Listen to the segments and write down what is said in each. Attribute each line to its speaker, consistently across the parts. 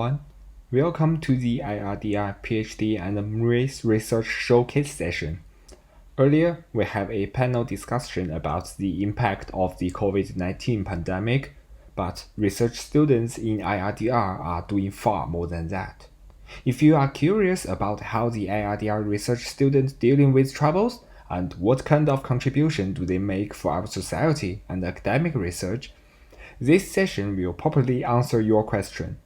Speaker 1: Everyone. Welcome to the IRDR PhD and MRes Research Showcase session. Earlier, we had a panel discussion about the impact of the COVID-19 pandemic, but research students in IRDR are doing far more than that. If you are curious about how the IRDR research students dealing with troubles and what kind of contribution do they make for our society and academic research, this session will properly answer your question.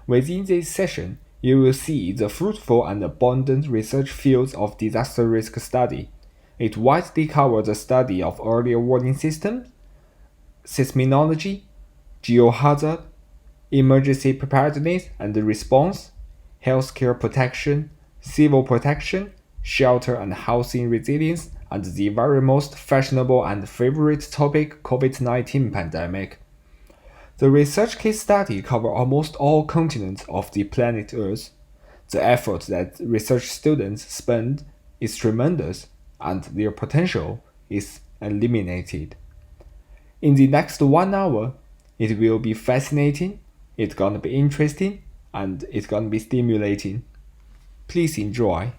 Speaker 1: Within this session, you will see the fruitful and abundant research fields of disaster risk study. It widely covers the study of early warning systems, seismology, geohazard, emergency preparedness and response, healthcare protection, civil protection, shelter and housing resilience, and the very most fashionable and favorite topic, COVID-19 pandemic. The research case study covers almost all continents of the planet Earth. The effort that research students spend is tremendous, and their potential is unlimited. In the next 1 hour, it will be fascinating, it's gonna be interesting, and it's gonna be stimulating. Please enjoy.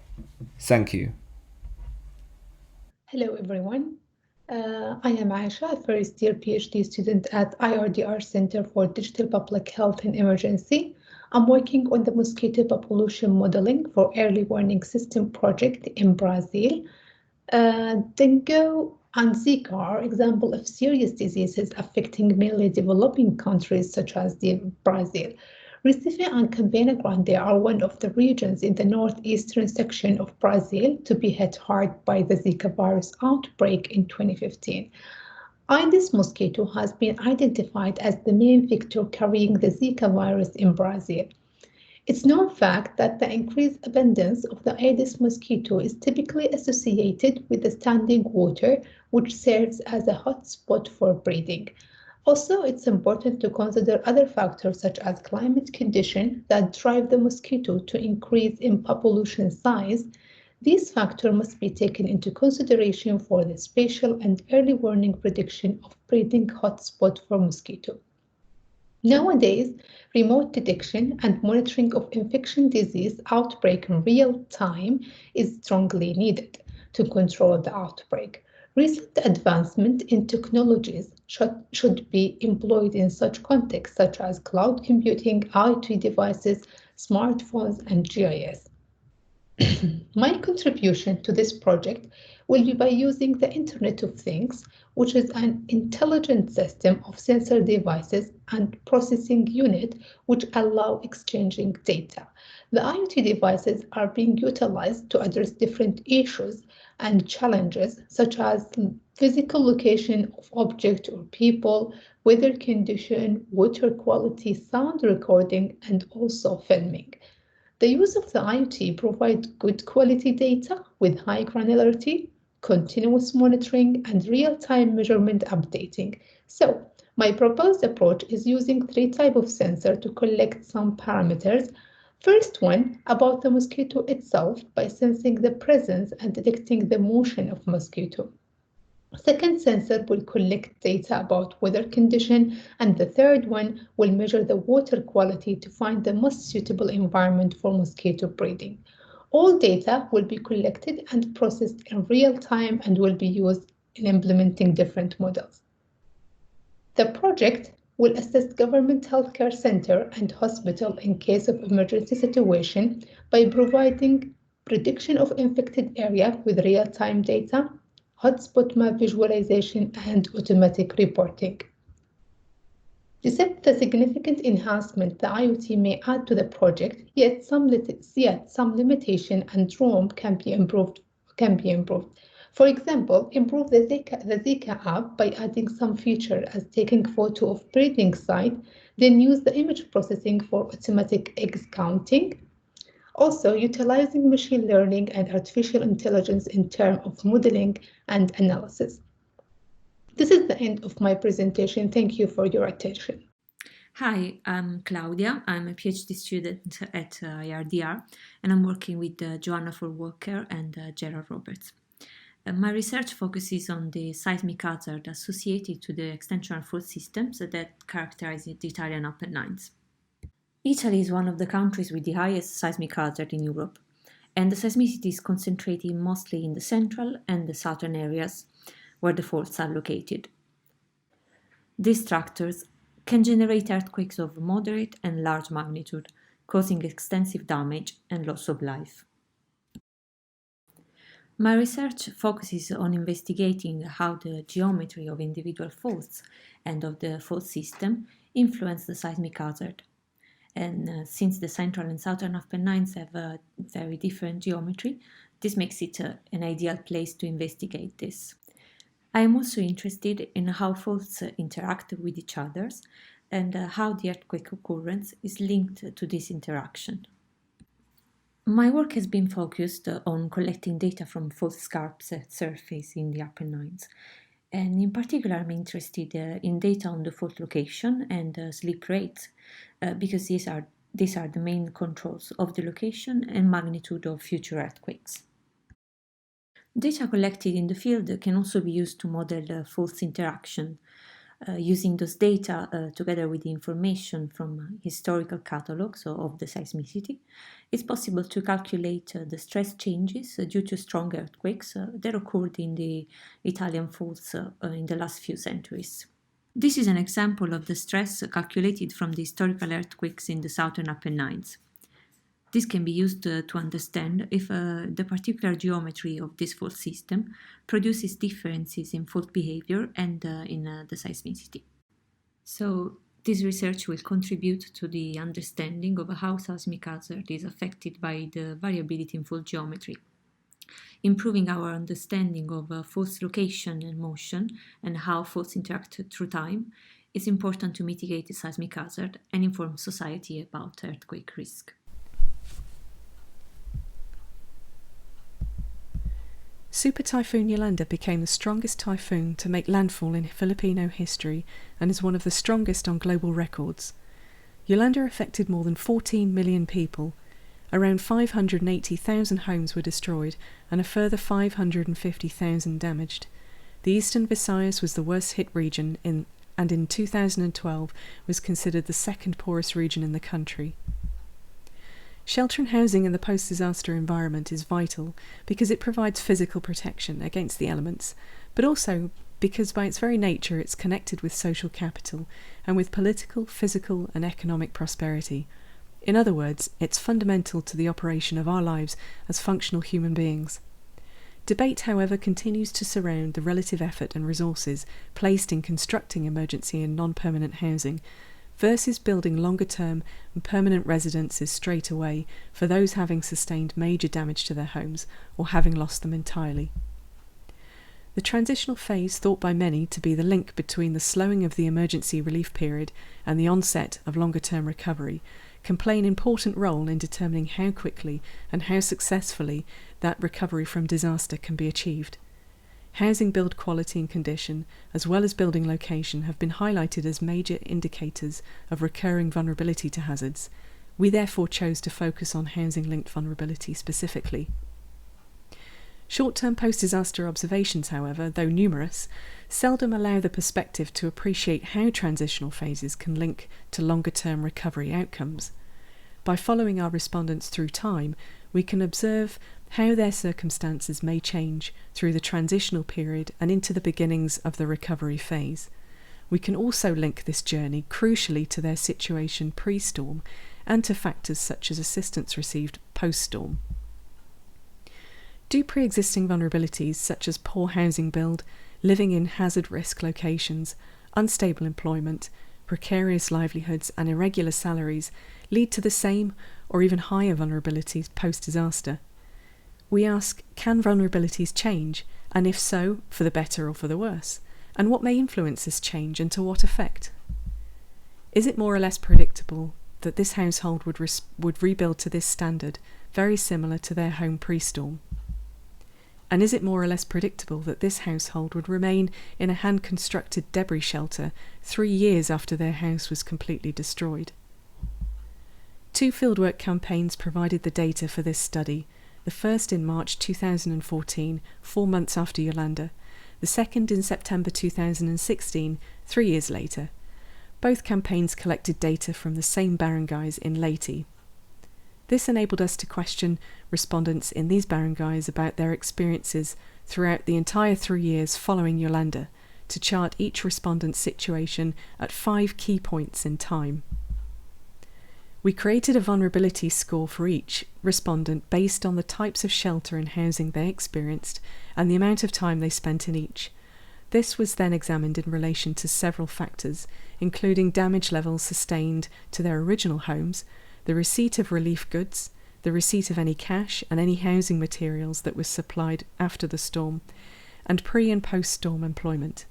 Speaker 1: Thank you.
Speaker 2: Hello, everyone. I am Aisha, a first-year PhD student at IRDR Center for Digital Public Health and Emergency. I'm working on the mosquito population modeling for early warning system project in Brazil. Dengue and Zika are examples of serious diseases affecting mainly developing countries such as Brazil. Recife and Campina Grande are one of the regions in the northeastern section of Brazil to be hit hard by the Zika virus outbreak in 2015. Aedes mosquito has been identified as the main vector carrying the Zika virus in Brazil. It's known fact that the increased abundance of the Aedes mosquito is typically associated with the standing water, which serves as a hot spot for breeding. Also, it's important to consider other factors such as climate conditions that drive the mosquito to increase in population size. These factors must be taken into consideration for the spatial and early warning prediction of breeding hotspot for mosquito. Nowadays, remote detection and monitoring of infection disease outbreak in real time is strongly needed to control the outbreak. Recent advancement in technologies should be employed in such contexts, such as cloud computing, IoT devices, smartphones, and GIS. My contribution to this project will be by using the Internet of Things, which is an intelligent system of sensor devices and processing unit which allow exchanging data. The IoT devices are being utilized to address different issues and challenges such as physical location of object or people, weather condition, water quality, sound recording, and also filming. The use of the IoT provides good quality data with high granularity, continuous monitoring, and real-time measurement updating. So, my proposed approach is using three types of sensor to collect some parameters. First one, about the mosquito itself by sensing the presence and detecting the motion of mosquito. Second sensor will collect data about weather condition, and the third one will measure the water quality to find the most suitable environment for mosquito breeding. All data will be collected and processed in real time and will be used in implementing different models. The project will assist government healthcare center and hospital in case of emergency situation by providing prediction of infected area with real-time data, hotspot map visualization, and automatic reporting. Despite the significant enhancement the IoT may add to the project, yet some limitation and room can be improved. For example, improve the Zika app by adding some feature as taking photo of breeding site, then use the image processing for automatic eggs counting. Also, utilizing machine learning and artificial intelligence in terms of modeling and analysis. This is the end of my presentation. Thank you for your attention.
Speaker 3: Hi, I'm Claudia. I'm a PhD student at IRDR, and I'm working with Joanna Walker and Gerald Roberts. My research focuses on the seismic hazard associated to the extensional fault systems that characterize the Italian Apennines. Italy is one of the countries with the highest seismic hazard in Europe, and the seismicity is concentrated mostly in the central and the southern areas where the faults are located. These structures can generate earthquakes of moderate and large magnitude, causing extensive damage and loss of life. My research focuses on investigating how the geometry of individual faults and of the fault system influence the seismic hazard. And since the central and southern Apennines have a very different geometry, this makes it an ideal place to investigate this. I am also interested in how faults interact with each other and how the earthquake occurrence is linked to this interaction. My work has been focused on collecting data from fault scarps at surface in the Apennines, and in particular I'm interested in data on the fault location and slip rates, because these are the main controls of the location and magnitude of future earthquakes. Data collected in the field can also be used to model fault interaction. Using those data together with the information from historical catalogs of the seismicity, it's possible to calculate the stress changes due to strong earthquakes that occurred in the Italian faults in the last few centuries. This is an example of the stress calculated from the historical earthquakes in the southern Apennines. This can be used to understand if the particular geometry of this fault system produces differences in fault behavior and in the seismicity. So, this research will contribute to the understanding of how seismic hazard is affected by the variability in fault geometry, improving our understanding of fault's location and motion and how faults interact through time. It's important to mitigate the seismic hazard and inform society about earthquake risk.
Speaker 4: Super Typhoon Yolanda became the strongest typhoon to make landfall in Filipino history and is one of the strongest on global records. Yolanda affected more than 14 million people. Around 580,000 homes were destroyed and a further 550,000 damaged. The Eastern Visayas was the worst hit region and in 2012 was considered the second poorest region in the country. Shelter and housing in the post-disaster environment is vital because it provides physical protection against the elements, but also because by its very nature it's connected with social capital and with political, physical and economic prosperity. In other words, it's fundamental to the operation of our lives as functional human beings. Debate, however, continues to surround the relative effort and resources placed in constructing emergency and non-permanent housing versus building longer-term and permanent residences straight away for those having sustained major damage to their homes or having lost them entirely. The transitional phase, thought by many to be the link between the slowing of the emergency relief period and the onset of longer-term recovery, can play an important role in determining how quickly and how successfully that recovery from disaster can be achieved. Housing build quality and condition, as well as building location, have been highlighted as major indicators of recurring vulnerability to hazards. We therefore chose to focus on housing-linked vulnerability specifically. Short-term post-disaster observations, however, though numerous, seldom allow the perspective to appreciate how transitional phases can link to longer-term recovery outcomes. By following our respondents through time, we can observe how their circumstances may change through the transitional period and into the beginnings of the recovery phase. We can also link this journey crucially to their situation pre-storm and to factors such as assistance received post-storm. Do pre-existing vulnerabilities such as poor housing build, living in hazard risk locations, unstable employment, precarious livelihoods and irregular salaries lead to the same or even higher vulnerabilities post-disaster? We ask, can vulnerabilities change, and if so, for the better or for the worse? And what may influence this change and to what effect? Is it more or less predictable that this household would rebuild to this standard, very similar to their home pre-storm? And is it more or less predictable that this household would remain in a hand-constructed debris shelter 3 years after their house was completely destroyed? 2 fieldwork campaigns provided the data for this study, the first in March 2014, 4 months after Yolanda, the second in September 2016, 3 years later. Both campaigns collected data from the same barangays in Leyte. This enabled us to question respondents in these barangays about their experiences throughout the entire 3 years following Yolanda, to chart each respondent's situation at 5 key points in time. We created a vulnerability score for each respondent based on the types of shelter and housing they experienced and the amount of time they spent in each. This was then examined in relation to several factors, including damage levels sustained to their original homes, the receipt of relief goods, the receipt of any cash and any housing materials that was supplied after the storm, and pre- and post-storm employment.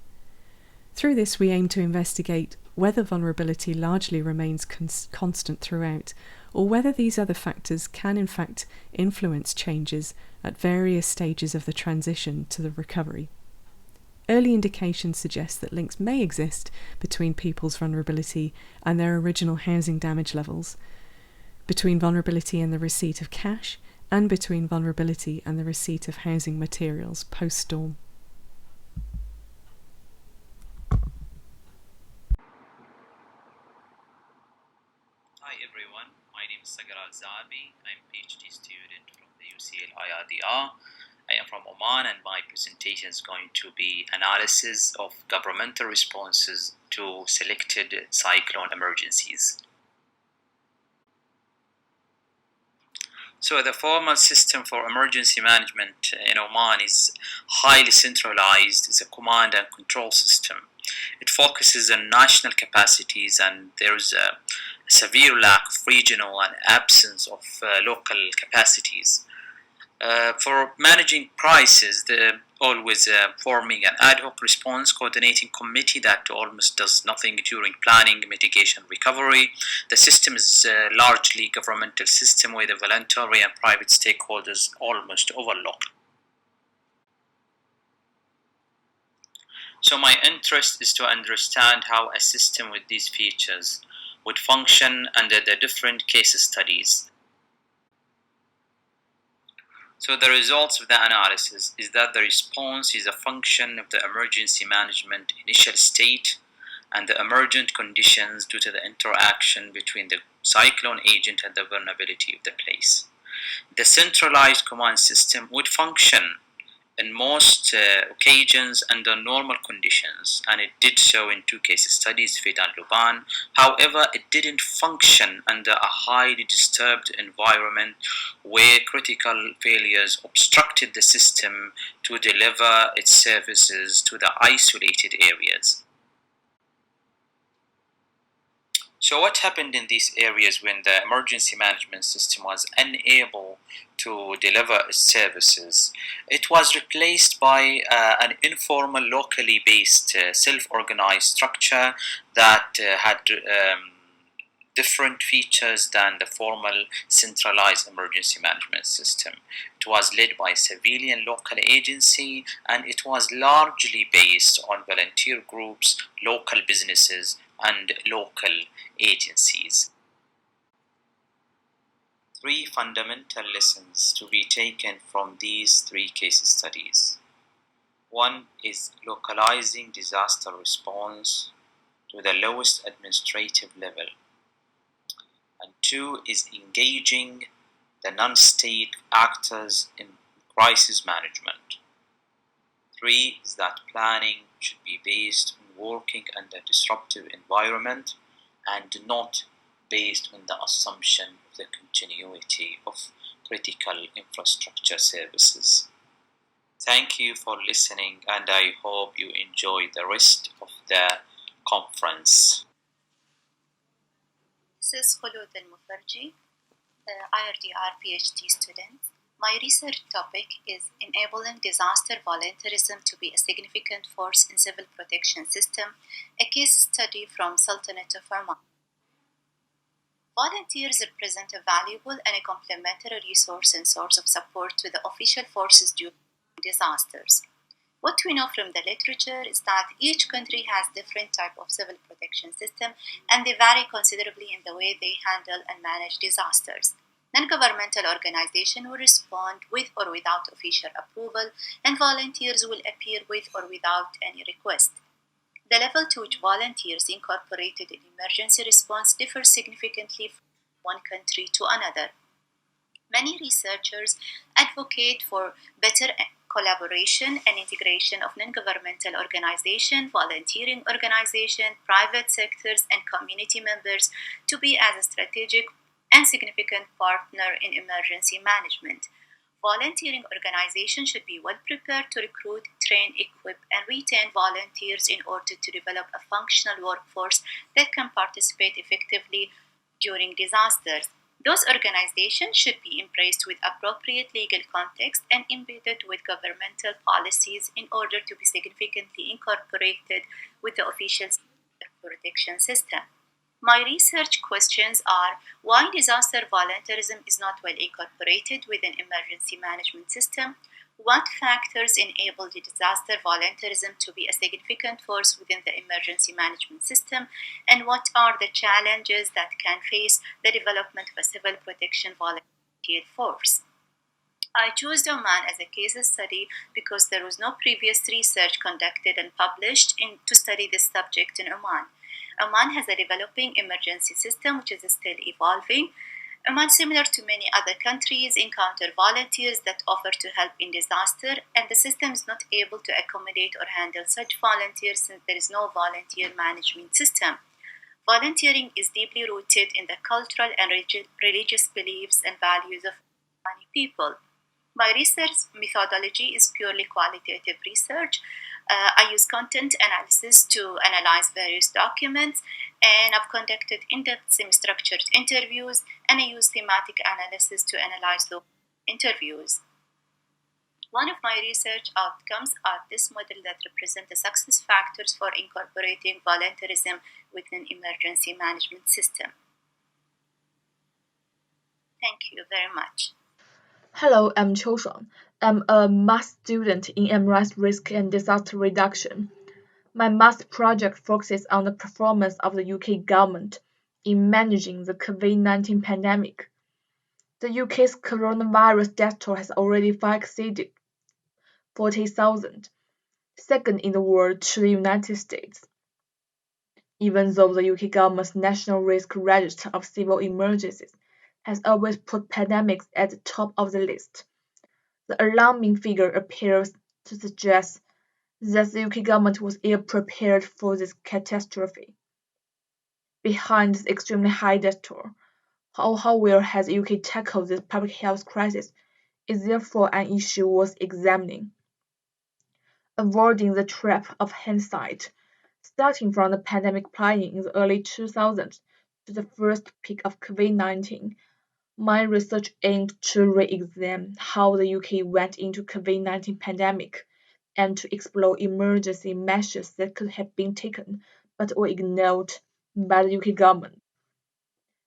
Speaker 4: Through this, we aim to investigate whether vulnerability largely remains constant throughout, or whether these other factors can in fact influence changes at various stages of the transition to the recovery. Early indications suggest that links may exist between people's vulnerability and their original housing damage levels, between vulnerability and the receipt of cash, and between vulnerability and the receipt of housing materials post-storm.
Speaker 5: Hi everyone, my name is Sagar Al-Zabi. I'm a PhD student from the UCL IRDR. I am from Oman, and my presentation is going to be analysis of governmental responses to selected cyclone emergencies. So the formal system for emergency management in Oman is highly centralized. It's a command and control system. It focuses on national capacities, and there's a severe lack of regional and absence of local capacities. For managing crises, always forming an ad hoc response coordinating committee that almost does nothing during planning, mitigation, recovery. The system is largely governmental system where the voluntary and private stakeholders almost overlooked. So my interest is to understand how a system with these features would function under the different case studies. So the results of the analysis is that the response is a function of the emergency management initial state and the emergent conditions due to the interaction between the cyclone agent and the vulnerability of the place. The centralized command system would function in most occasions under normal conditions, and it did so in 2 case studies, Fid and Luban. However, it didn't function under a highly disturbed environment where critical failures obstructed the system to deliver its services to the isolated areas. So what happened in these areas when the emergency management system was unable to deliver its services? It was replaced by an informal, locally based, self-organized structure that had different features than the formal centralized emergency management system. It was led by a civilian local agency, and it was largely based on volunteer groups, local businesses, and local agencies. 3 fundamental lessons to be taken from these 3 case studies. 1 is localizing disaster response to the lowest administrative level. And 2 is engaging the non-state actors in crisis management. 3 is that planning should be based on working under disruptive environment and not based on the assumption of the continuity of critical infrastructure services. Thank you for listening, and I hope you enjoy the rest of the conference.
Speaker 6: This is Khulud Al-Mufarji, IRDR PhD student. My research topic is enabling disaster volunteerism to be a significant force in civil protection system, a case study from Sultanate of Oman. Volunteers represent a valuable and a complementary resource and source of support to the official forces during disasters. What we know from the literature is that each country has different type of civil protection system, and they vary considerably in the way they handle and manage disasters. Non-governmental organizations will respond with or without official approval, and volunteers will appear with or without any request. The level to which volunteers incorporated in emergency response differs significantly from one country to another. Many researchers advocate for better collaboration and integration of non-governmental organizations, volunteering organizations, private sectors, and community members to be as a strategic and significant partner in emergency management. Volunteering organizations should be well prepared to recruit, train, equip, and retain volunteers in order to develop a functional workforce that can participate effectively during disasters. Those organizations should be embraced with appropriate legal context and embedded with governmental policies in order to be significantly incorporated with the official protection system. My research questions are why disaster volunteerism is not well incorporated within emergency management system, what factors enable the disaster volunteerism to be a significant force within the emergency management system, and what are the challenges that can face the development of a civil protection volunteer force. I chose Oman as a case study because there was no previous research conducted and published to study this subject in Oman. Oman has a developing emergency system which is still evolving. Oman, similar to many other countries, encounter volunteers that offer to help in disaster, and the system is not able to accommodate or handle such volunteers since there is no volunteer management system. Volunteering is deeply rooted in the cultural and religious beliefs and values of many people. My research methodology is purely qualitative research. I use content analysis to analyze various documents, and I've conducted in-depth semi-structured interviews, and I use thematic analysis to analyze those interviews. One of my research outcomes are this model that represent the success factors for incorporating volunteerism within emergency management system. Thank you very much.
Speaker 7: Hello, I'm Qiu Shuang. I'm a math student in MRes Risk and Disaster Reduction. My math project focuses on the performance of the UK government in managing the COVID-19 pandemic. The UK's coronavirus death toll has already far exceeded 40,000, second in the world to the United States. Even though the UK government's National Risk Register of Civil Emergencies has always put pandemics at the top of the list, the alarming figure appears to suggest that the UK government was ill-prepared for this catastrophe. Behind this extremely high death toll, how well has the UK tackled this public health crisis is therefore an issue worth examining. Avoiding the trap of hindsight, starting from the pandemic planning in the early 2000s to the first peak of COVID-19, my research aimed to re-examine how the UK went into COVID-19 pandemic and to explore emergency measures that could have been taken but were ignored by the UK government.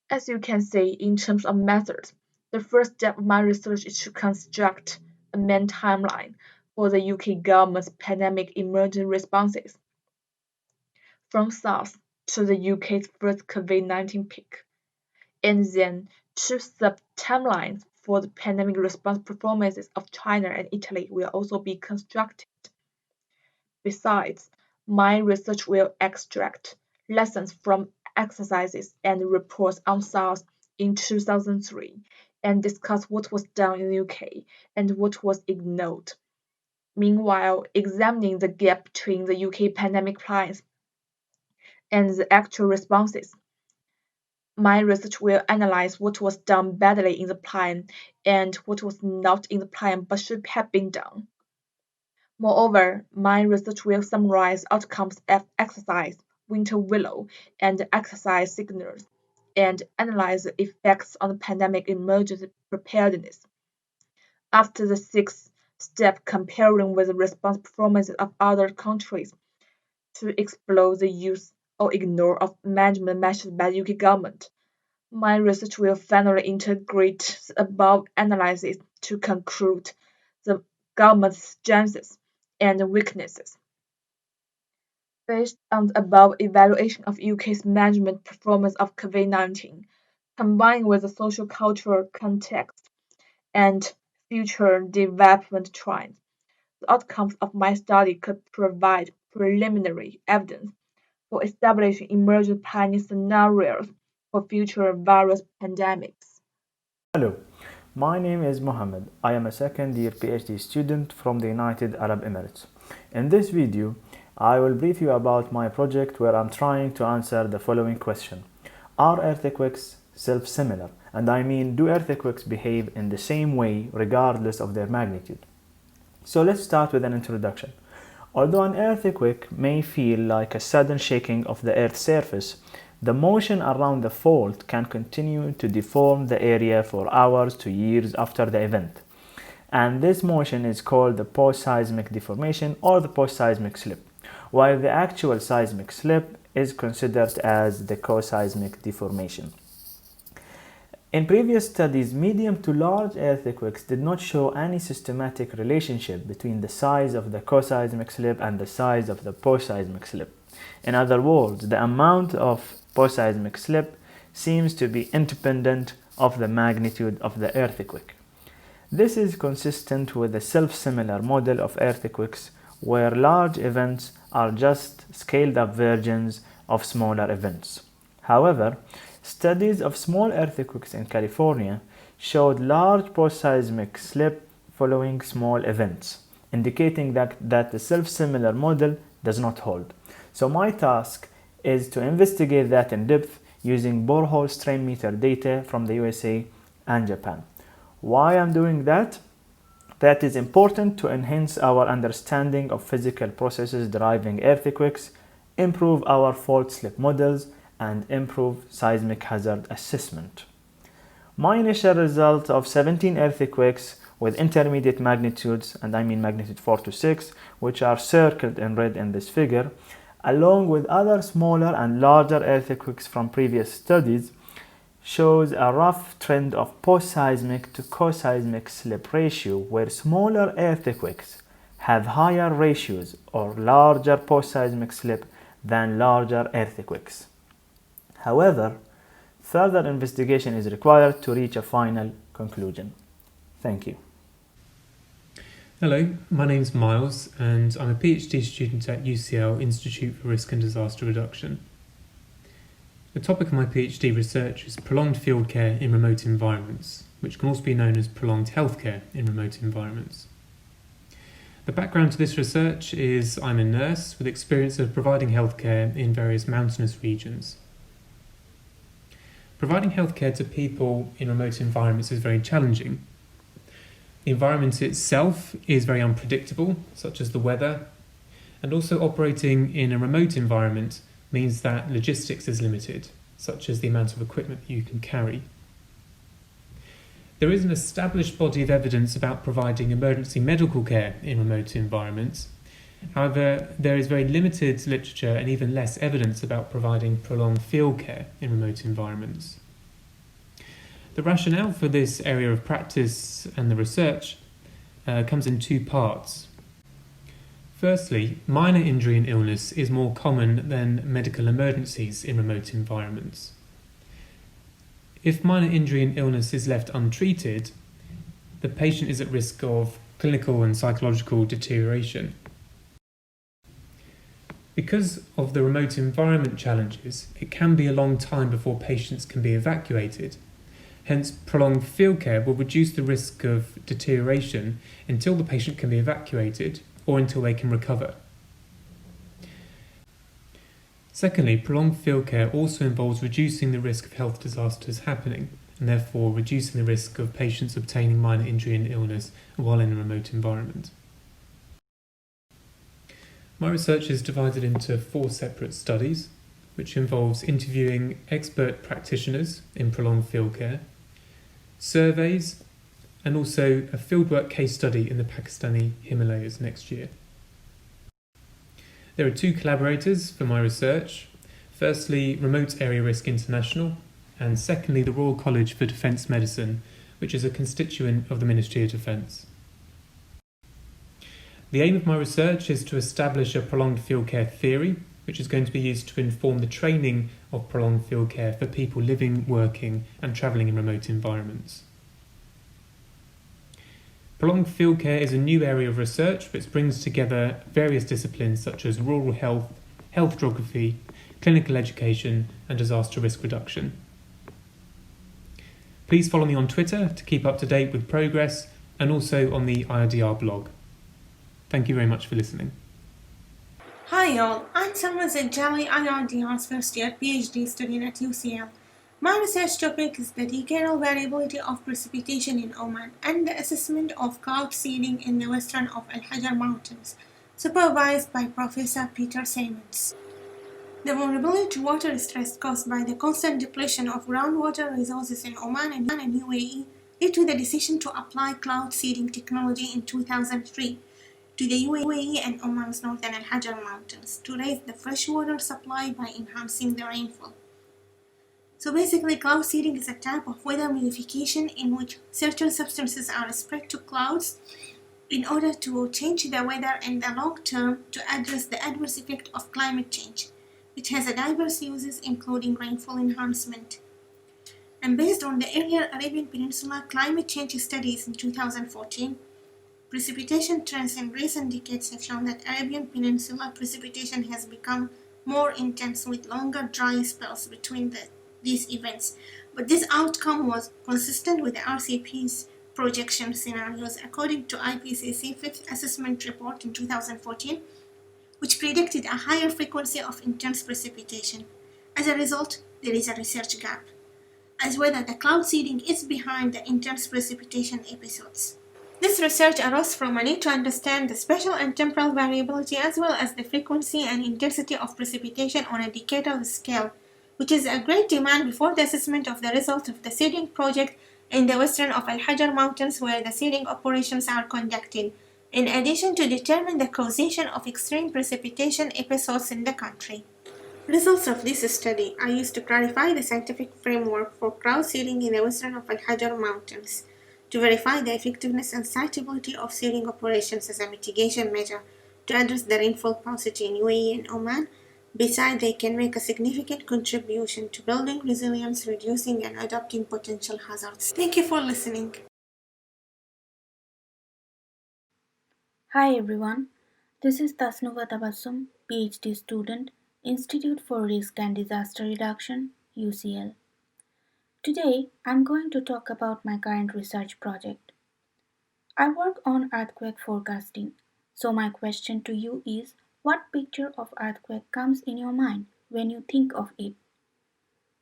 Speaker 7: As you can see, in terms of methods, the first step of my research is to construct a main timeline for the UK government's pandemic emergency responses, from SARS to the UK's first COVID-19 peak, and then two sub-timelines for the pandemic response performances of China and Italy will also be constructed. Besides, my research will extract lessons from exercises and reports on SARS in 2003 and discuss what was done in the UK and what was ignored. Meanwhile, examining the gap between the UK pandemic plans and the actual responses. My research will analyze what was done badly in the plan and what was not in the plan but should have been done. Moreover, my research will summarize outcomes of exercise winter willow and exercise signals and analyze the effects on the pandemic emergency preparedness. After the sixth step comparing with the response performances of other countries to explore the use or ignore of management measures by the UK government, my research will finally integrate the above analysis to conclude the government's strengths and weaknesses. Based on the above evaluation of UK's management performance of COVID-19, combined with the social-cultural context and future development trends, the outcomes of my study could provide preliminary evidence for establishing emergent planning scenarios for future virus pandemics.
Speaker 8: Hello, my name is Mohammed. I am a second-year PhD student from the United Arab Emirates. In this video, I will brief you about my project where I'm trying to answer the following question. Are earthquakes self-similar? And I mean, do earthquakes behave in the same way regardless of their magnitude? So let's start with an introduction. Although an earthquake may feel like a sudden shaking of the Earth's surface, the motion around the fault can continue to deform the area for hours to years after the event. And this motion is called the post-seismic deformation or the post-seismic slip, while the actual seismic slip is considered as the co-seismic deformation. In previous studies, medium to large earthquakes did not show any systematic relationship between the size of the co-seismic slip and the size of the post-seismic slip. In other words, the amount of post-seismic slip seems to be independent of the magnitude of the earthquake. This is consistent with the self-similar model of earthquakes where large events are just scaled-up versions of smaller events. However, studies of small earthquakes in California showed large post-seismic slip following small events, indicating that the self-similar model does not hold. So my task is to investigate that in depth using borehole strain meter data from the USA and Japan. Why I'm doing that? That is important to enhance our understanding of physical processes driving earthquakes, improve our fault slip models, and improve seismic hazard assessment. My initial result of 17 earthquakes with intermediate magnitudes, and I mean magnitude 4 to 6, which are circled in red in this figure, along with other smaller and larger earthquakes from previous studies, shows a rough trend of post-seismic to co-seismic slip ratio where smaller earthquakes have higher ratios or larger post-seismic slip than larger earthquakes. However, further investigation is required to reach a final conclusion. Thank you.
Speaker 9: Hello, my name's Miles and I'm a PhD student at UCL Institute for Risk and Disaster Reduction. The topic of my PhD research is prolonged field care in remote environments, which can also be known as prolonged healthcare in remote environments. The background to this research is I'm a nurse with experience of providing healthcare in various mountainous regions. Providing healthcare to people in remote environments is very challenging. The environment itself is very unpredictable, such as the weather, and also operating in a remote environment means that logistics is limited, such as the amount of equipment that you can carry. There is an established body of evidence about providing emergency medical care in remote environments. However, there is very limited literature and even less evidence about providing prolonged field care in remote environments. The rationale for this area of practice and the research comes in two parts. Firstly, minor injury and illness is more common than medical emergencies in remote environments. If minor injury and illness is left untreated, the patient is at risk of clinical and psychological deterioration. Because of the remote environment challenges, it can be a long time before patients can be evacuated. Hence, prolonged field care will reduce the risk of deterioration until the patient can be evacuated or until they can recover. Secondly, prolonged field care also involves reducing the risk of health disasters happening and therefore reducing the risk of patients obtaining minor injury and illness while in a remote environment. My research is divided into 4 separate studies, which involves interviewing expert practitioners in prolonged field care, surveys, and also a fieldwork case study in the Pakistani Himalayas next year. There are 2 collaborators for my research. Firstly, Remote Area Risk International, and secondly, the Royal College for Defence Medicine, which is a constituent of the Ministry of Defence. The aim of my research is to establish a prolonged field care theory, which is going to be used to inform the training of prolonged field care for people living, working, and travelling in remote environments. Prolonged field care is a new area of research which brings together various disciplines such as rural health, health geography, clinical education, and disaster risk reduction. Please follow me on Twitter to keep up to date with progress and also on the IRDR blog. Thank you very much for listening.
Speaker 10: Hi all, I'm Salma Zajjali, IRDR's first year PhD student at UCL. My research topic is the decadal variability of precipitation in Oman and the assessment of cloud seeding in the western of Al Hajar Mountains, supervised by Professor Peter Simons. The vulnerability to water stress caused by the constant depletion of groundwater resources in Oman and UAE led to the decision to apply cloud seeding technology in 2003 to the UAE and Oman's northern Al Hajar Mountains to raise the freshwater supply by enhancing the rainfall. So basically, cloud seeding is a type of weather modification in which certain substances are spread to clouds in order to change the weather in the long term to address the adverse effect of climate change, which has a diverse uses including rainfall enhancement. And based on the earlier Arabian Peninsula climate change studies in 2014, precipitation trends in recent decades have shown that Arabian Peninsula precipitation has become more intense with longer dry spells between these events, but this outcome was consistent with the RCP's projection scenarios according to IPCC 5th Assessment Report in 2014, which predicted a higher frequency of intense precipitation. As a result, there is a research gap, as whether the cloud seeding is behind the intense precipitation episodes. This research arose from a need to understand the spatial and temporal variability as well as the frequency and intensity of precipitation on a decadal scale, which is a great demand before the assessment of the results of the seeding project in the western of Al Hajar Mountains where the seeding operations are conducted, in addition to determine the causation of extreme precipitation episodes in the country. Results of this study are used to clarify the scientific framework for cloud seeding in the western of Al Hajar Mountains, to verify the effectiveness and suitability of seeding operations as a mitigation measure to address the rainfall paucity in UAE and Oman. Besides, they can make a significant contribution to building resilience, reducing and adapting potential hazards. Thank you for listening.
Speaker 11: Hi everyone, this is Tasnuva Tabassum, PhD student, Institute for Risk and Disaster Reduction, UCL. Today, I'm going to talk about my current research project. I work on earthquake forecasting, so my question to you is, what picture of earthquake comes in your mind when you think of it?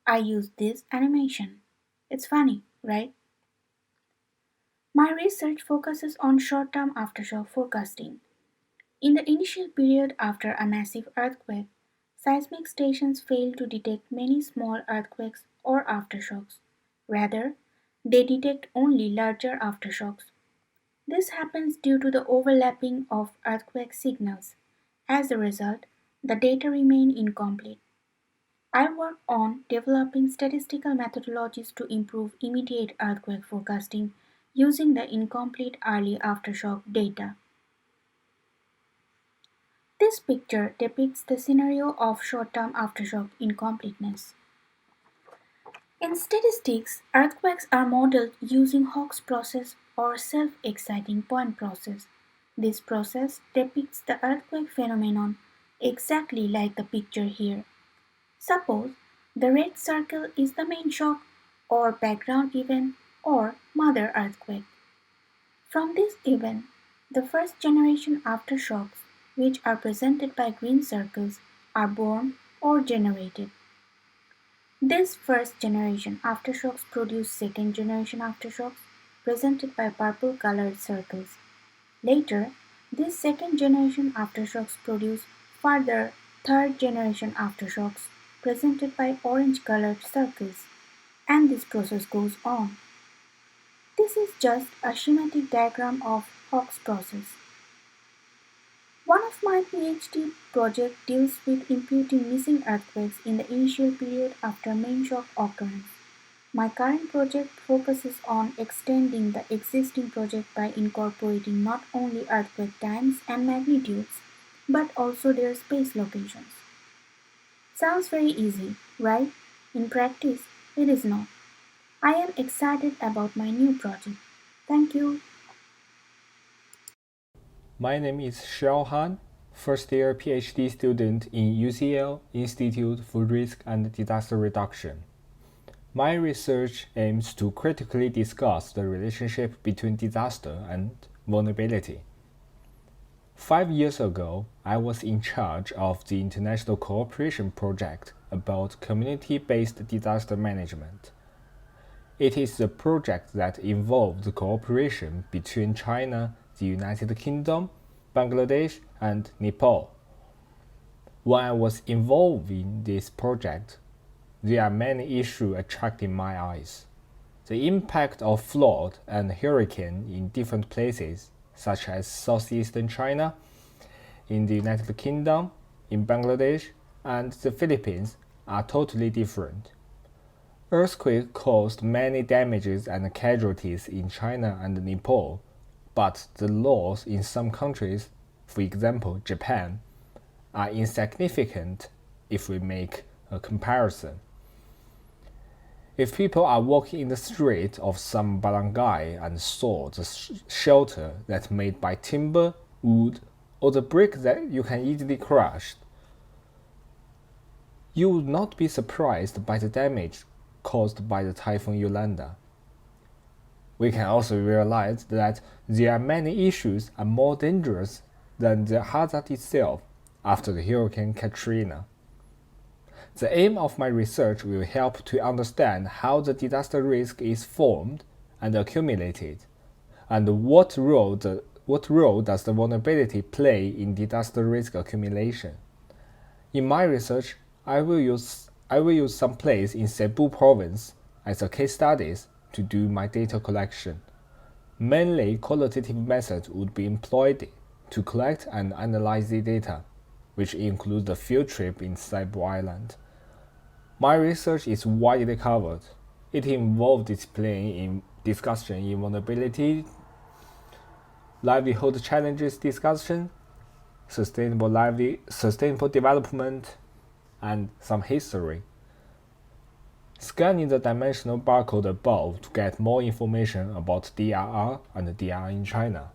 Speaker 11: I use this animation. It's funny, right? My research focuses on short-term aftershock forecasting. In the initial period after a massive earthquake, seismic stations fail to detect many small earthquakes or aftershocks. Rather, they detect only larger aftershocks. This happens due to the overlapping of earthquake signals. As a result, the data remain incomplete. I work on developing statistical methodologies to improve immediate earthquake forecasting using the incomplete early aftershock data. This picture depicts the scenario of short-term aftershock incompleteness. In statistics, earthquakes are modeled using Hawkes process or self-exciting point process. This process depicts the earthquake phenomenon exactly like the picture here. Suppose the red circle is the main shock or background event or mother earthquake. From this event, the first generation aftershocks, which are presented by green circles, are born or generated. These first generation aftershocks produce second generation aftershocks, presented by purple colored circles. Later, these second generation aftershocks produce further third generation aftershocks, presented by orange colored circles, and this process goes on. This is just a schematic diagram of Hawkes process. One of my PhD project deals with imputing missing earthquakes in the initial period after main shock occurrence. My current project focuses on extending the existing project by incorporating not only earthquake times and magnitudes, but also their space locations. Sounds very easy, right? In practice, it is not. I am excited about my new project. Thank you.
Speaker 1: My name is Xiao Han, first-year PhD student in UCL Institute for Risk and Disaster Reduction. My research aims to critically discuss the relationship between disaster and vulnerability. 5 years ago, I was in charge of the international cooperation project about community-based disaster management. It is a project that involved cooperation between China, the United Kingdom, Bangladesh, and Nepal. When I was involved in this project, there are many issues attracting my eyes. The impact of flood and hurricane in different places, such as southeastern China, in the United Kingdom, in Bangladesh, and the Philippines, are totally different. Earthquake caused many damages and casualties in China and Nepal, but the loss in some countries, for example Japan, are insignificant if we make a comparison. If people are walking in the street of some barangay and saw the shelter that's made by timber, wood, or the brick that you can easily crush, you would not be surprised by the damage caused by the Typhoon Yolanda. We can also realize that there are many issues are more dangerous than the hazard itself after the Hurricane Katrina. The aim of my research will help to understand how the disaster risk is formed and accumulated, and what role does the vulnerability play in disaster risk accumulation. In my research, I will use some place in Cebu province as a case studies to do my data collection. Mainly qualitative methods would be employed to collect and analyze the data, which includes the field trip in Cebu Island. My research is widely covered. It involved discussion in vulnerability, livelihood challenges discussion, sustainable development, and some history. Scanning the dimensional barcode above to get more information about DRR and DRR in China.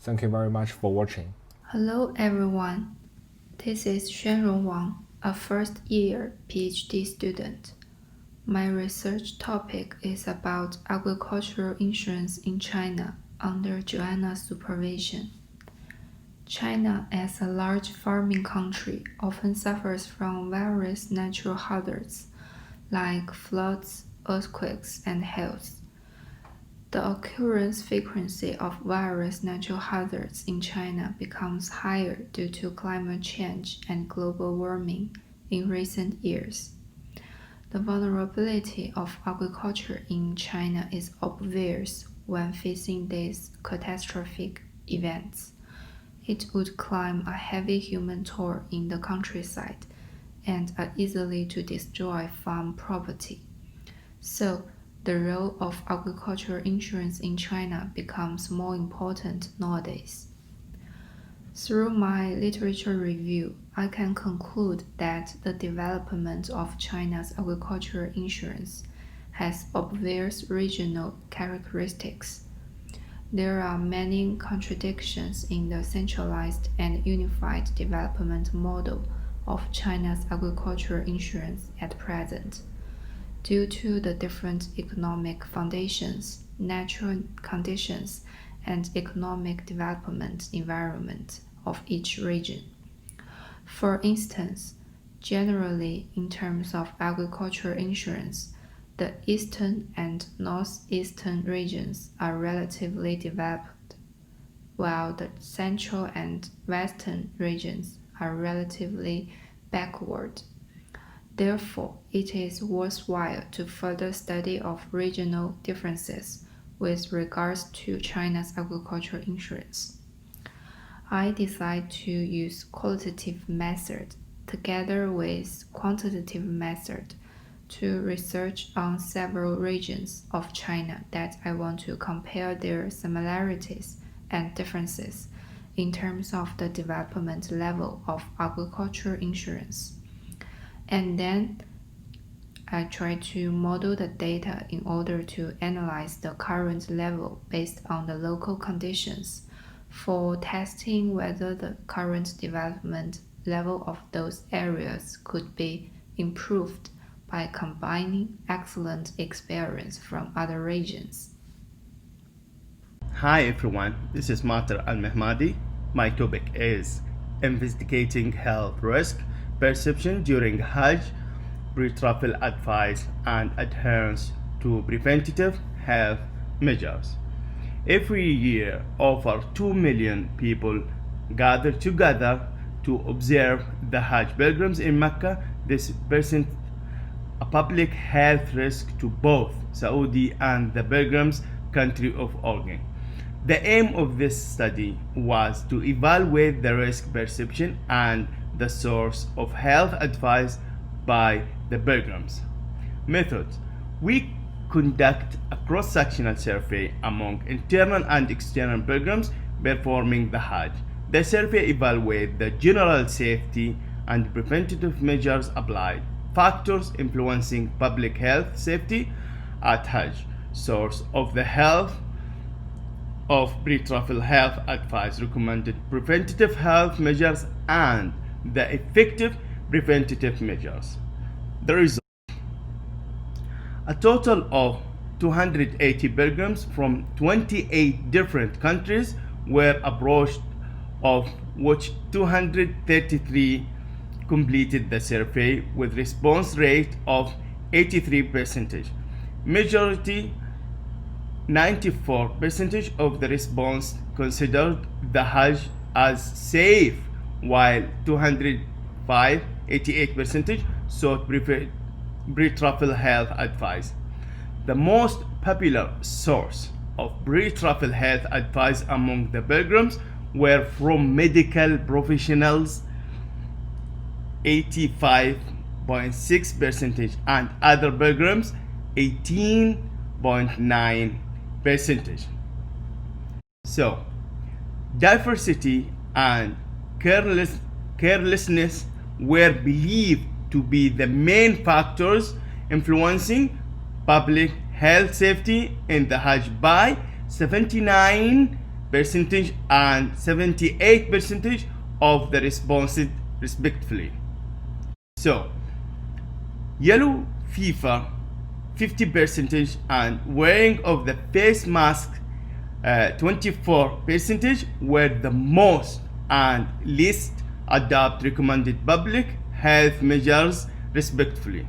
Speaker 1: Thank you very much for watching.
Speaker 12: Hello everyone. This is Xuanrong Wang, a first-year PhD student. My research topic is about agricultural insurance in China under Joanna's supervision. China, as a large farming country, often suffers from various natural hazards like floods, earthquakes, and hails. The occurrence frequency of various natural hazards in China becomes higher due to climate change and global warming in recent years. The vulnerability of agriculture in China is obvious when facing these catastrophic events. It would climb a heavy human toll in the countryside and are easily to destroy farm property. So, the role of agricultural insurance in China becomes more important nowadays. Through my literature review, I can conclude that the development of China's agricultural insurance has obvious regional characteristics. There are many contradictions in the centralized and unified development model of China's agricultural insurance at present, due to the different economic foundations, natural conditions, and economic development environment of each region. For instance, generally in terms of agricultural insurance, the eastern and northeastern regions are relatively developed, while the central and western regions are relatively backward. Therefore, it is worthwhile to further study of regional differences with regards to China's agricultural insurance. I decided to use qualitative method together with quantitative method to research on several regions of China that I want to compare their similarities and differences in terms of the development level of agricultural insurance. And then I try to model the data in order to analyze the current level based on the local conditions. for testing whether the current development level of those areas could be improved by combining excellent experience from other regions.
Speaker 13: Hi everyone, this is Mater Al-Mehmadi. My topic is investigating health risk perception during Hajj, pre-travel advice and adherence to preventative health measures. Every year, over 2 million people gather together to observe the Hajj pilgrims in Mecca. This presents a public health risk to both Saudi and the pilgrims' country of origin. The aim of this study was to evaluate the risk perception and the source of health advice by the pilgrims. Methods: we conduct a cross-sectional survey among internal and external pilgrims performing the Hajj. The survey evaluates the general safety and preventative measures applied, factors influencing public health safety at Hajj, source of the health of pre-travel health advice, recommended preventative health measures, and the effective preventative measures. The result: a total of 280 pilgrims from 28 different countries were approached, of which 233 completed the survey with response rate of 83%. Majority 94% of the response considered the Hajj as safe, while 205, 88% sought pre-travel health advice. The most popular source of pre-travel health advice among the pilgrims were from medical professionals, 85.6%, and other pilgrims, 18.9%. So, diversity and carelessness were believed to be the main factors influencing public health safety in the Hajj by 79% and 78% of the responses respectively. So, yellow fever 50% and wearing of the face mask 24% were the most and least adopt recommended public health measures respectively.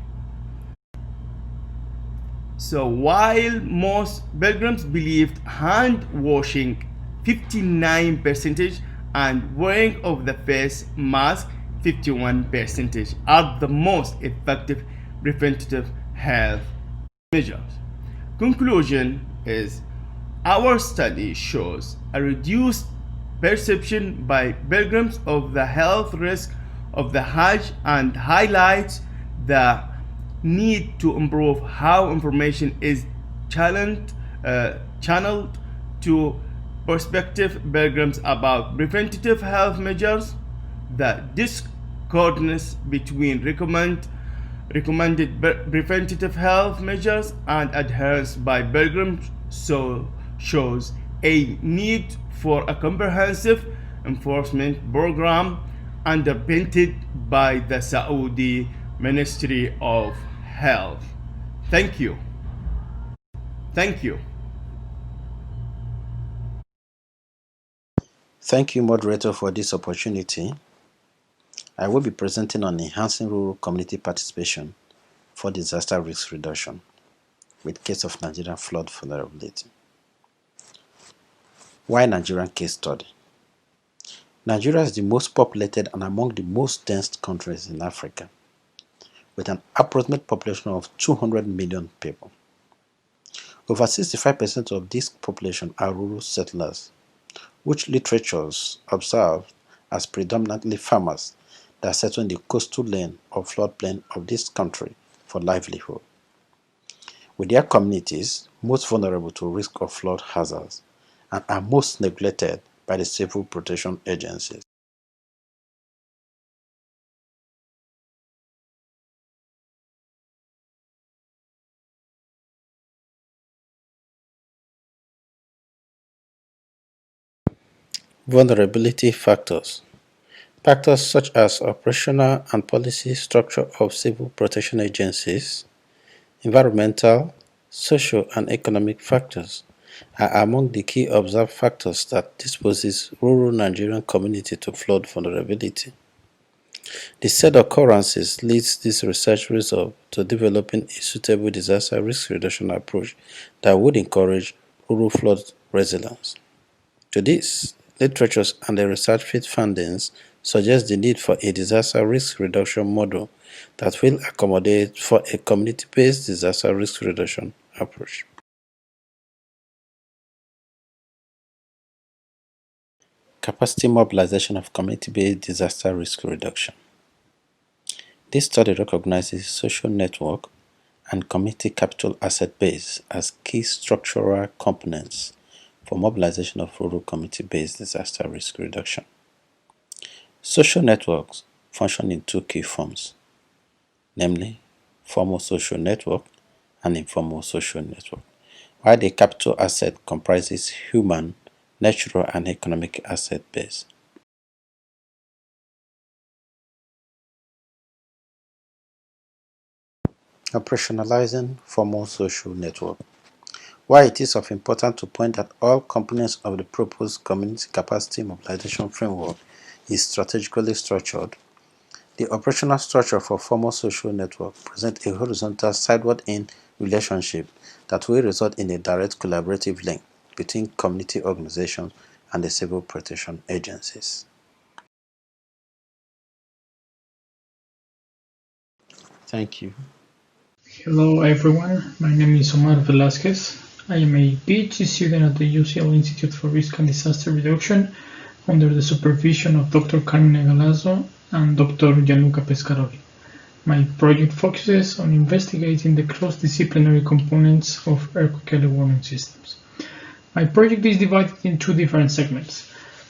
Speaker 13: So while most pilgrims believed hand washing 59% and wearing of the face mask 51% are the most effective preventative health measures. Conclusion is, our study shows a reduced perception by pilgrims of the health risk of the Hajj and highlights the need to improve how information is channeled to prospective pilgrims about preventative health measures. The discordance between recommended preventative health measures and adherence by pilgrims shows a need for a comprehensive enforcement program underpinned by the Saudi Ministry of Health. Thank you. Thank you.
Speaker 14: Thank you, moderator, for this opportunity. I will be presenting on enhancing rural community participation for disaster risk reduction with case of Nigerian flood vulnerability. Why Nigerian case study? Nigeria is the most populated and among the most dense countries in Africa, with an approximate population of 200 million people. Over 65% of this population are rural settlers, which literatures observe as predominantly farmers that settle in the coastal plain or floodplain of this country for livelihood, with their communities most vulnerable to risk of flood hazards and are most neglected by the civil protection agencies. Vulnerability factors. Factors such as operational and policy structure of civil protection agencies, environmental, social, and economic factors are among the key observed factors that disposes rural Nigerian community to flood vulnerability. The said occurrences leads this research result to developing a suitable disaster risk reduction approach that would encourage rural flood resilience. To this, literatures and the research field findings suggest the need for a disaster risk reduction model that will accommodate for a community-based disaster risk reduction approach. Capacity mobilization of community-based disaster risk reduction. This study recognizes social network and community capital asset base as key structural components for mobilization of rural community-based disaster risk reduction. Social networks function in two key forms, namely formal social network and informal social network, while the capital asset comprises human, natural, and economic asset base. Operationalizing formal social network. While it is of importance to point that all components of the proposed community capacity mobilization framework is strategically structured, the operational structure for formal social network presents a horizontal sideward-in relationship that will result in a direct collaborative link between community organizations and the civil protection agencies. Thank you.
Speaker 15: Hello everyone, my name is Omar Velasquez. I am a PhD student at the UCL Institute for Risk and Disaster Reduction under the supervision of Dr. Carmine Galazzo and Dr. Gianluca Pescaroli. My project focuses on investigating the cross-disciplinary components of earthquake early warning systems. My project is divided in two different segments.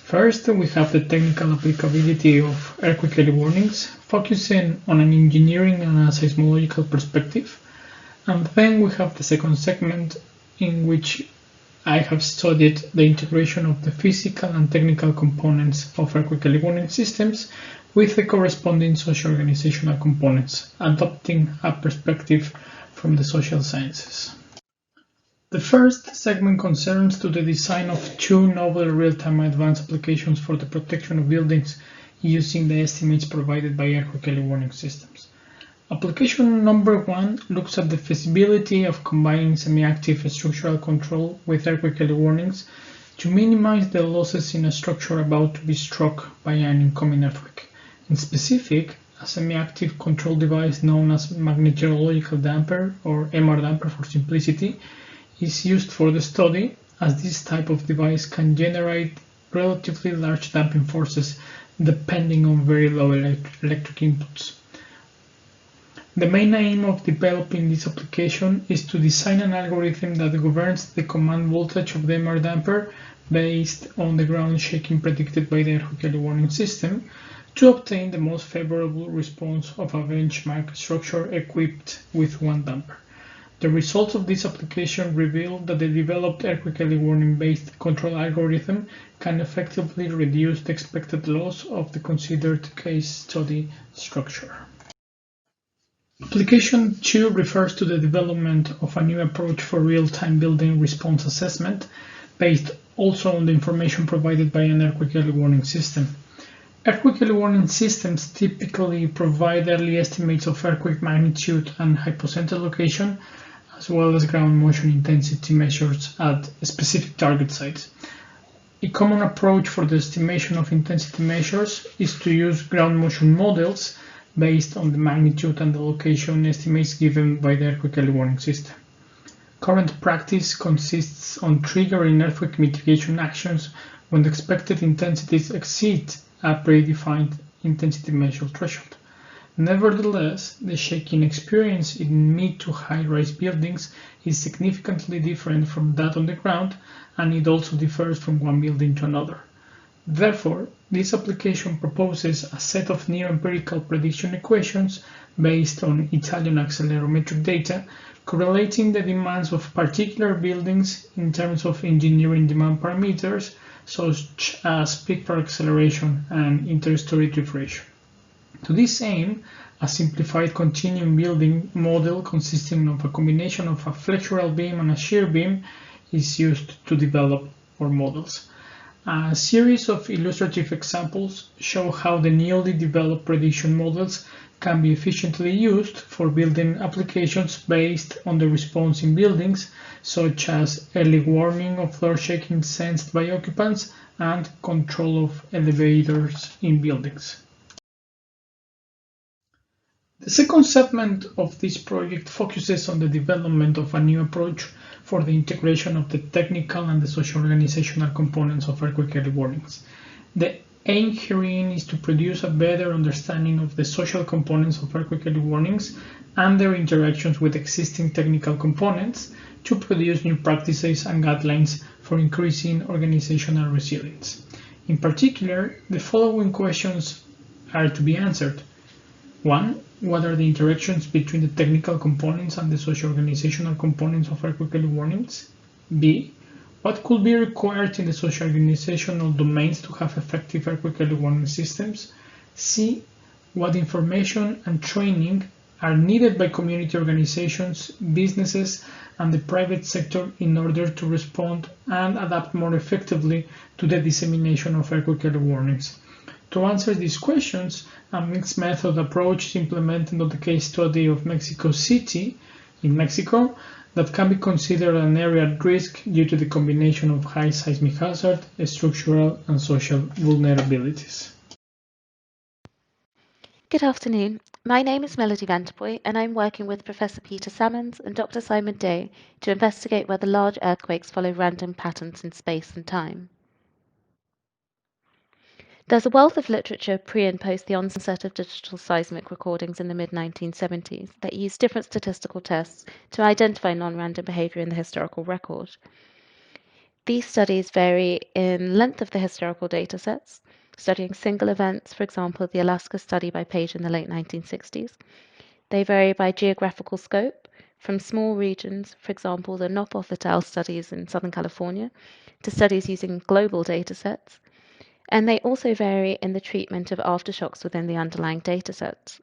Speaker 15: First, we have the technical applicability of earthquake early warnings, focusing on an engineering and a seismological perspective. And then we have the second segment, in which I have studied the integration of the physical and technical components of earthquake early warning systems with the corresponding socio-organizational components, adopting a perspective from the social sciences. The first segment concerns to the design of two novel real-time advanced applications for the protection of buildings using the estimates provided by earthquake early warning systems. Application number 1 looks at the feasibility of combining semi-active structural control with earthquake early warnings to minimize the losses in a structure about to be struck by an incoming earthquake. In specific, a semi-active control device known as magnetological damper, or MR damper for simplicity, is used for the study, as this type of device can generate relatively large damping forces depending on very low electric inputs. The main aim of developing this application is to design an algorithm that governs the command voltage of the MR damper based on the ground shaking predicted by the earthquake early warning system to obtain the most favorable response of a benchmark structure equipped with one damper. The results of this application reveal that the developed earthquake early warning based control algorithm can effectively reduce the expected loss of the considered case study structure. Application 2 refers to the development of a new approach for real-time building response assessment based also on the information provided by an earthquake early warning system. Earthquake early warning systems typically provide early estimates of earthquake magnitude and hypocenter location, as well as ground motion intensity measures at specific target sites. A common approach for the estimation of intensity measures is to use ground motion models based on the magnitude and the location estimates given by the earthquake early warning system. Current practice consists on triggering earthquake mitigation actions when the expected intensities exceed a predefined intensity measure threshold. Nevertheless, the shaking experience in mid to high-rise buildings is significantly different from that on the ground, and it also differs from one building to another. Therefore, this application proposes a set of near-empirical prediction equations based on Italian accelerometric data, correlating the demands of particular buildings in terms of engineering demand parameters such as peak per acceleration and interstory drift ratio. To this aim, a simplified continuum building model consisting of a combination of a flexural beam and a shear beam is used to develop our models. A series of illustrative examples show how the newly developed prediction models can be efficiently used for building applications based on the response in buildings, such as early warning of floor shaking sensed by occupants and control of elevators in buildings. The second segment of this project focuses on the development of a new approach for the integration of the technical and the social organizational components of earthquake early warnings. The aim herein is to produce a better understanding of the social components of earthquake early warnings and their interactions with existing technical components to produce new practices and guidelines for increasing organizational resilience. In particular, the following questions are to be answered. 1. What are the interactions between the technical components and the socio-organizational components of earthquake early warnings? B. What could be required in the socio-organizational domains to have effective earthquake early warning systems? C. What information and training are needed by community organizations, businesses, and the private sector in order to respond and adapt more effectively to the dissemination of earthquake early warnings? To answer these questions, a mixed method approach is implemented on the case study of Mexico City in Mexico that can be considered an area at risk due to the combination of high seismic hazard, structural, and social vulnerabilities.
Speaker 16: Good afternoon. My name is Melody Vanterboy, and I'm working with Professor Peter Salmons and Dr. Simon Day to investigate whether large earthquakes follow random patterns in space and time. There's a wealth of literature pre and post the onset of digital seismic recordings in the mid-1970s that used different statistical tests to identify non-random behavior in the historical record. These studies vary in length of the historical datasets, studying single events, for example, the Alaska study by Page in the late 1960s. They vary by geographical scope, from small regions, for example, the Nopov et al. Studies in Southern California, to studies using global datasets. And they also vary in the treatment of aftershocks within the underlying datasets.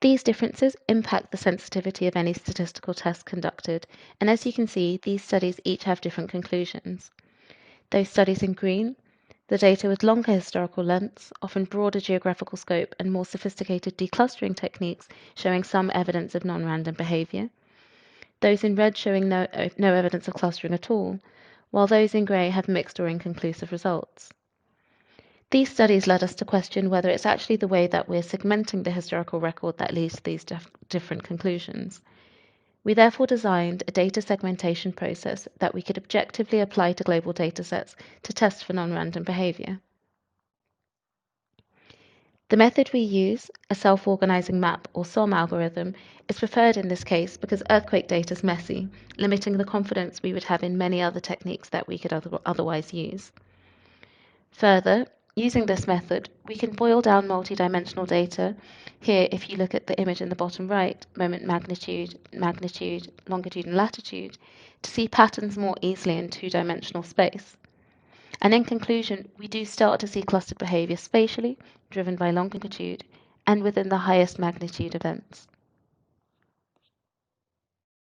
Speaker 16: These differences impact the sensitivity of any statistical test conducted, and as you can see, these studies each have different conclusions. Those studies in green, the data with longer historical lengths, often broader geographical scope and more sophisticated declustering techniques showing some evidence of non-random behavior. Those in red showing no evidence of clustering at all, while those in grey have mixed or inconclusive results. These studies led us to question whether it's actually the way that we're segmenting the historical record that leads to these different conclusions. We therefore designed a data segmentation process that we could objectively apply to global datasets to test for non-random behavior. The method we use, a self-organizing map or SOM algorithm, is preferred in this case because earthquake data is messy, limiting the confidence we would have in many other techniques that we could otherwise use. Further, using this method, we can boil down multidimensional data. Here, if you look at the image in the bottom right, moment magnitude, longitude, and latitude, to see patterns more easily in two-dimensional space. And in conclusion, we do start to see clustered behavior spatially, driven by longitude, and within the highest magnitude events.